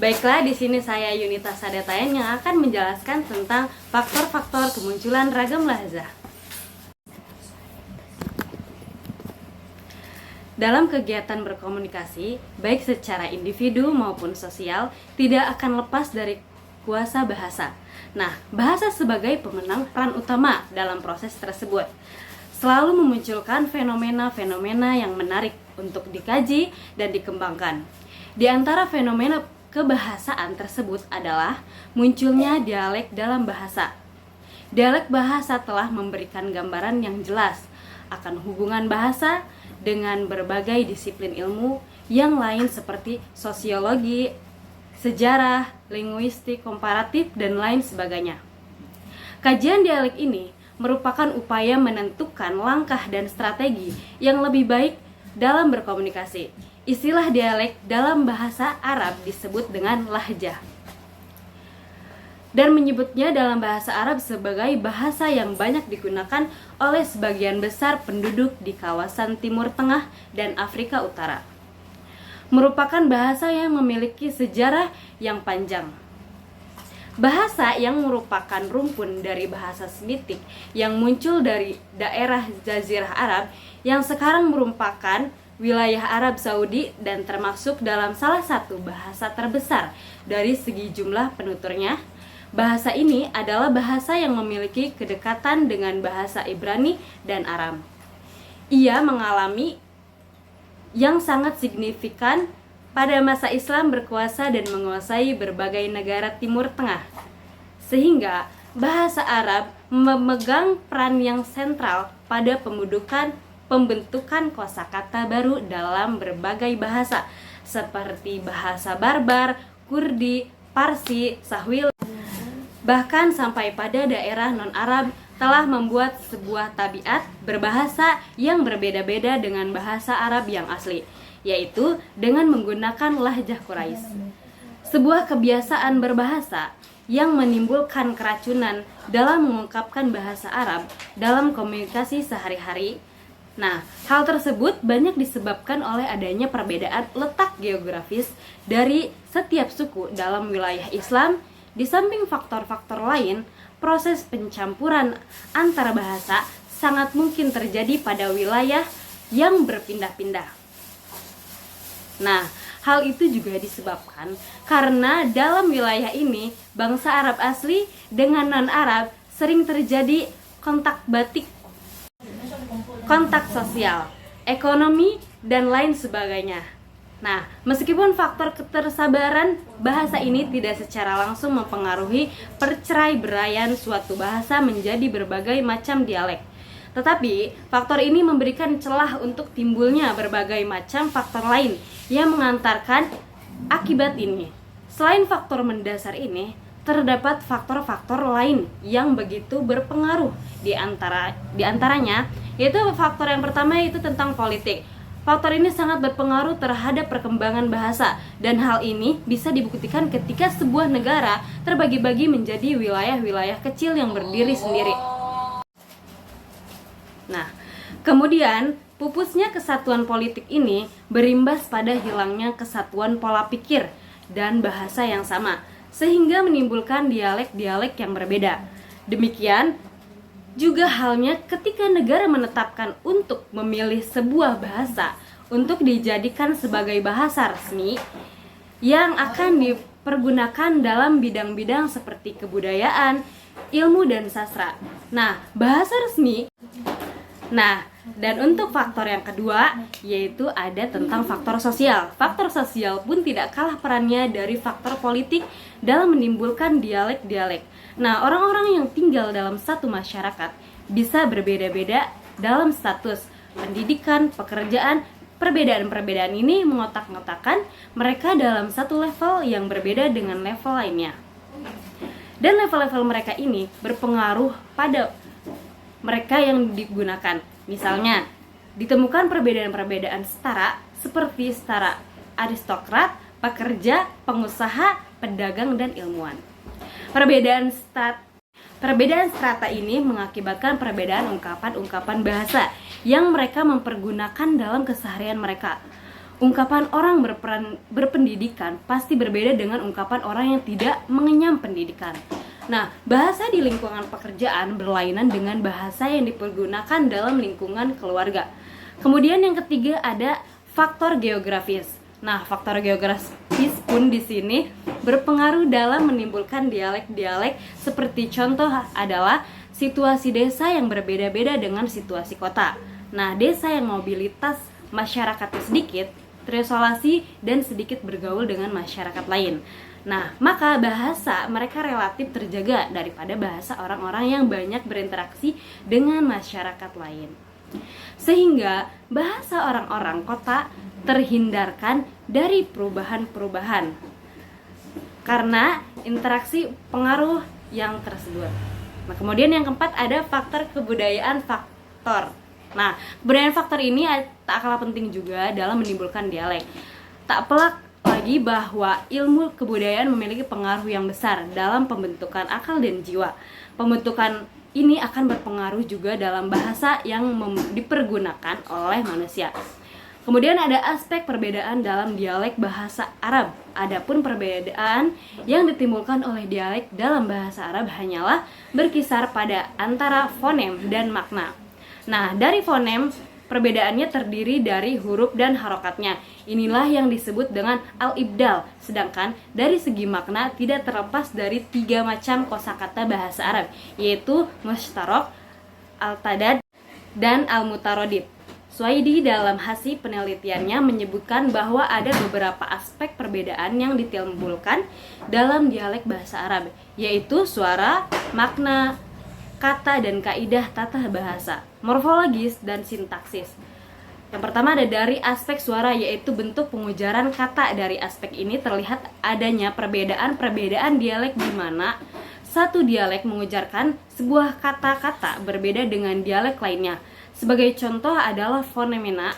Baiklah, di sini saya Yunita Sadetayan yang akan menjelaskan tentang faktor-faktor kemunculan ragam lahzah. Dalam kegiatan berkomunikasi, baik secara individu maupun sosial, tidak akan lepas dari kuasa bahasa. Nah, bahasa sebagai pemenang peran utama dalam proses tersebut selalu memunculkan fenomena-fenomena yang menarik untuk dikaji dan dikembangkan. Di antara fenomena kebahasaan tersebut adalah munculnya dialek dalam bahasa. Dialek bahasa telah memberikan gambaran yang jelas akan hubungan bahasa dengan berbagai disiplin ilmu yang lain seperti sosiologi, sejarah, linguistik, komparatif, dan lain sebagainya. Kajian dialek ini merupakan upaya menentukan langkah dan strategi yang lebih baik dalam berkomunikasi. Istilah dialek dalam bahasa Arab disebut dengan lahjah, dan menyebutnya dalam bahasa Arab sebagai bahasa yang banyak digunakan oleh sebagian besar penduduk di kawasan Timur Tengah dan Afrika Utara. Merupakan bahasa yang memiliki sejarah yang panjang. Bahasa yang merupakan rumpun dari bahasa Semitik yang muncul dari daerah Jazirah Arab yang sekarang merupakan wilayah Arab Saudi dan termasuk dalam salah satu bahasa terbesar dari segi jumlah penuturnya. Bahasa ini adalah bahasa yang memiliki kedekatan dengan bahasa Ibrani dan Aram. Ia mengalami yang sangat signifikan pada masa Islam berkuasa dan menguasai berbagai negara Timur Tengah, sehingga bahasa Arab memegang peran yang sentral pada pembentukan kosakata baru dalam berbagai bahasa seperti bahasa Barbar, Kurdi, Parsi, Sahwil, bahkan sampai pada daerah non-Arab telah membuat sebuah tabiat berbahasa yang berbeda-beda dengan bahasa Arab yang asli, yaitu dengan menggunakan lahjah Quraisy. Sebuah kebiasaan berbahasa yang menimbulkan keracunan dalam mengungkapkan bahasa Arab dalam komunikasi sehari-hari. Nah, hal tersebut banyak disebabkan oleh adanya perbedaan letak geografis dari setiap suku dalam wilayah Islam. Di samping faktor-faktor lain, proses pencampuran antara bahasa sangat mungkin terjadi pada wilayah yang berpindah-pindah. Nah, hal itu juga disebabkan karena dalam wilayah ini bangsa Arab asli dengan non-Arab sering terjadi kontak batik, kontak sosial, ekonomi, dan lain sebagainya. Nah, meskipun faktor ketersabaran bahasa ini tidak secara langsung mempengaruhi perceraiberaian suatu bahasa menjadi berbagai macam dialek, tetapi faktor ini memberikan celah untuk timbulnya berbagai macam faktor lain yang mengantarkan akibat ini. Selain faktor mendasar ini, terdapat faktor-faktor lain yang begitu berpengaruh. Di antaranya yaitu faktor yang pertama, yaitu tentang politik. Faktor ini sangat berpengaruh terhadap perkembangan bahasa, dan hal ini bisa dibuktikan ketika sebuah negara terbagi-bagi menjadi wilayah-wilayah kecil yang berdiri sendiri. Nah, kemudian pupusnya kesatuan politik ini berimbas pada hilangnya kesatuan pola pikir dan bahasa yang sama, sehingga menimbulkan dialek-dialek yang berbeda. Demikian juga halnya ketika negara menetapkan untuk memilih sebuah bahasa untuk dijadikan sebagai bahasa resmi yang akan dipergunakan dalam bidang-bidang seperti kebudayaan, ilmu, dan sastra. Nah, bahasa resmi. Nah, dan untuk faktor yang kedua, yaitu ada tentang faktor sosial. Faktor sosial pun tidak kalah perannya dari faktor politik dalam menimbulkan dialek-dialek. Nah, orang-orang yang tinggal dalam satu masyarakat bisa berbeda-beda dalam status, pendidikan, pekerjaan. Perbedaan-perbedaan ini mengotak-ngotakan mereka dalam satu level yang berbeda dengan level lainnya. Dan level-level mereka ini berpengaruh pada mereka yang digunakan. Misalnya, ditemukan perbedaan-perbedaan setara seperti setara aristokrat, pekerja, pengusaha, pedagang, dan ilmuwan. Perbedaan strata ini mengakibatkan perbedaan ungkapan-ungkapan bahasa yang mereka mempergunakan dalam keseharian mereka. ungkapan orang berpendidikan pasti berbeda dengan ungkapan orang yang tidak mengenyam pendidikan. Nah, bahasa di lingkungan pekerjaan berlainan dengan bahasa yang dipergunakan dalam lingkungan keluarga. Kemudian yang ketiga ada faktor geografis. Nah, faktor geografis pun di sini berpengaruh dalam menimbulkan dialek-dialek, seperti contoh adalah situasi desa yang berbeda-beda dengan situasi kota. Nah, desa yang mobilitas masyarakatnya sedikit terisolasi dan sedikit bergaul dengan masyarakat lain. Nah, maka bahasa mereka relatif terjaga daripada bahasa orang-orang yang banyak berinteraksi dengan masyarakat lain. Sehingga bahasa orang-orang kota terhindarkan dari perubahan-perubahan karena interaksi pengaruh yang tersebut. Nah, kemudian yang keempat ada faktor kebudayaan faktor. Nah, kebudayaan faktor ini tak kalah penting juga dalam menimbulkan dialek. Tak pelak lagi bahwa ilmu kebudayaan memiliki pengaruh yang besar dalam pembentukan akal dan jiwa. Pembentukan ini akan berpengaruh juga dalam bahasa yang dipergunakan oleh manusia. Kemudian ada aspek perbedaan dalam dialek bahasa Arab. Adapun perbedaan yang ditimbulkan oleh dialek dalam bahasa Arab hanyalah berkisar pada antara fonem dan makna. Nah, dari fonem, perbedaannya terdiri dari huruf dan harokatnya. Inilah yang disebut dengan al-ibdal. Sedangkan dari segi makna tidak terlepas dari 3 macam kosakata bahasa Arab, yaitu mushtarok, al-tadad, dan al-mutarodid. Suwaidi dalam hasil penelitiannya menyebutkan bahwa ada beberapa aspek perbedaan yang ditimbulkan dalam dialek bahasa Arab, yaitu suara, makna, kata dan kaidah tata bahasa, morfologis dan sintaksis. Yang pertama ada dari aspek suara, yaitu bentuk pengujaran kata. Dari aspek ini terlihat adanya perbedaan dialek di mana satu dialek mengujarkan sebuah kata-kata berbeda dengan dialek lainnya. Sebagai contoh adalah fonemena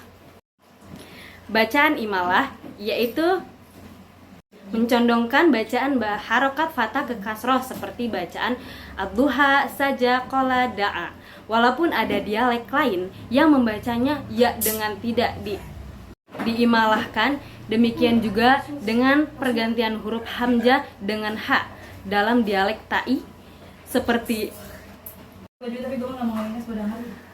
bacaan imalah, yaitu mencondongkan bacaan harokat fathah ke kasroh seperti bacaan ad-duha, saja, qola, da'a. Walaupun ada dialek lain yang membacanya ya dengan tidak diimalahkan, demikian juga dengan pergantian huruf hamzah dengan ha dalam dialek ta'i seperti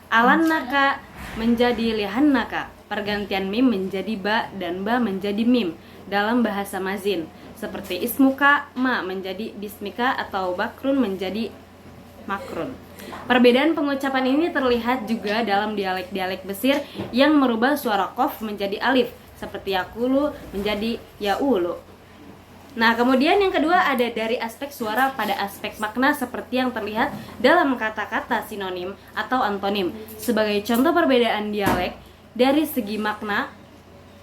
alannaka menjadi lihannaka, pergantian mim menjadi ba dan ba menjadi mim dalam bahasa mazin, seperti ismuka ma menjadi bismika atau bakrun menjadi makrun. Perbedaan pengucapan ini terlihat juga dalam dialek-dialek Mesir yang merubah suara qaf menjadi alif, seperti yakulu menjadi yaulu. Nah, kemudian yang kedua ada dari aspek suara pada aspek makna, seperti yang terlihat dalam kata-kata sinonim atau antonim. Sebagai contoh perbedaan dialek dari segi makna,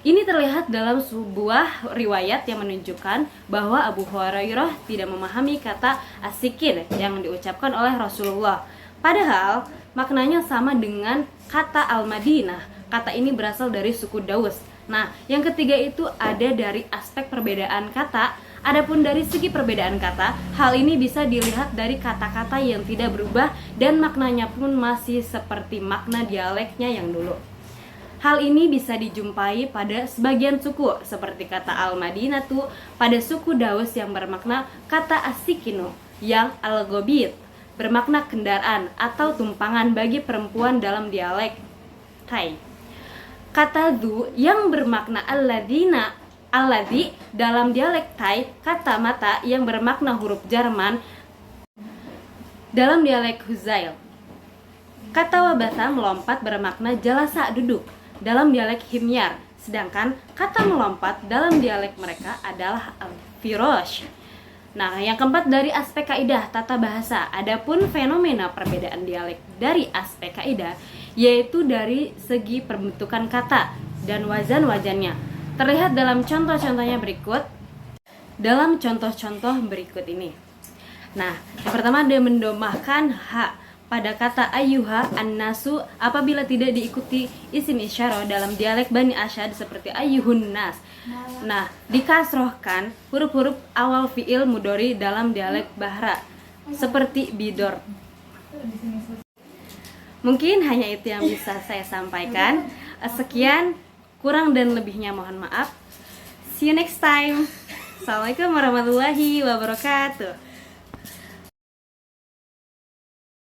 ini terlihat dalam sebuah riwayat yang menunjukkan bahwa Abu Hurairah tidak memahami kata asikir yang diucapkan oleh Rasulullah. Padahal maknanya sama dengan kata Al-Madinah. Kata ini berasal dari suku Daus. Nah, yang ketiga itu ada dari aspek perbedaan kata. Adapun dari segi perbedaan kata, hal ini bisa dilihat dari kata-kata yang tidak berubah dan maknanya pun masih seperti makna dialeknya yang dulu. Hal ini bisa dijumpai pada sebagian suku, seperti kata Al-Madinatu pada suku Daus yang bermakna kata asikinu, yang al-gobit bermakna kendaraan atau tumpangan bagi perempuan dalam dialek Thai. Kata zu yang bermakna alladzi dalam dialek Thai, kata mata yang bermakna huruf Jerman dalam dialek Huzail. Kata wabasa melompat bermakna jalasa duduk dalam dialek Himyar, sedangkan kata melompat dalam dialek mereka adalah al-firosh. Nah, yang keempat dari aspek kaidah tata bahasa. Adapun fenomena perbedaan dialek dari aspek kaidah, yaitu dari segi pembentukan kata dan wazan-wazannya, terlihat dalam contoh-contohnya berikut. Dalam contoh-contoh berikut ini. Nah, yang pertama dia mendomahkan ha pada kata ayyuha an-nasu apabila tidak diikuti isim isyarah dalam dialek Bani Asyad seperti ayyuhun nas. Nah, dikasrohkan huruf-huruf awal fiil mudhari dalam dialek Bahra seperti bidor. Mungkin hanya itu yang bisa saya sampaikan. Sekian Kurang dan lebihnya mohon maaf. See you next time. Assalamualaikum warahmatullahi wabarakatuh.